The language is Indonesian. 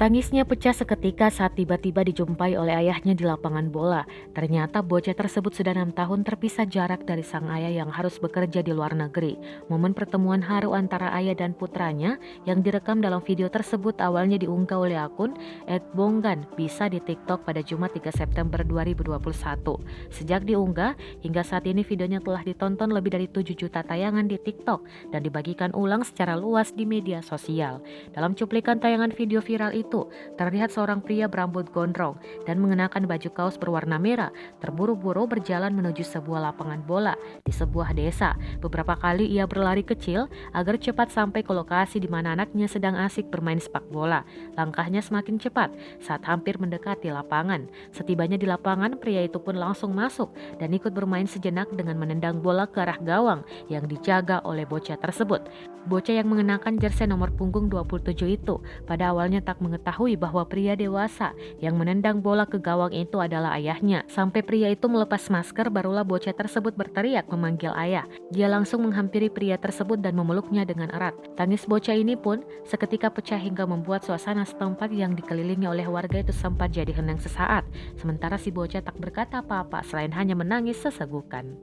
Tangisnya pecah seketika saat tiba-tiba dijumpai oleh ayahnya di lapangan bola. Ternyata bocah tersebut sudah 6 tahun terpisah jarak dari sang ayah yang harus bekerja di luar negeri. Momen pertemuan haru antara ayah dan putranya yang direkam dalam video tersebut awalnya diunggah oleh akun @bonggan bisa di TikTok pada Jumat 3 September 2021. Sejak diunggah, hingga saat ini videonya telah ditonton lebih dari 7 juta tayangan di TikTok dan dibagikan ulang secara luas di media sosial. Dalam cuplikan tayangan video viral itu, terlihat seorang pria berambut gondrong dan mengenakan baju kaos berwarna merah terburu-buru berjalan menuju sebuah lapangan bola di sebuah desa. Beberapa kali ia berlari kecil agar cepat sampai ke lokasi di mana anaknya sedang asik bermain sepak bola. Langkahnya semakin cepat saat hampir mendekati lapangan. Setibanya di lapangan, pria itu pun langsung masuk dan ikut bermain sejenak dengan menendang bola ke arah gawang yang dijaga oleh bocah tersebut. Bocah yang mengenakan jersey nomor punggung 27 itu pada awalnya tak mengetahui bahwa pria dewasa yang menendang bola ke gawang itu adalah ayahnya. Sampai pria itu melepas masker, barulah bocah tersebut berteriak memanggil ayah. Dia langsung menghampiri pria tersebut dan memeluknya dengan erat. Tangis bocah ini pun seketika pecah hingga membuat suasana setempat yang dikelilingi oleh warga itu sempat jadi hening sesaat. Sementara si bocah tak berkata apa-apa selain hanya menangis sesegukan.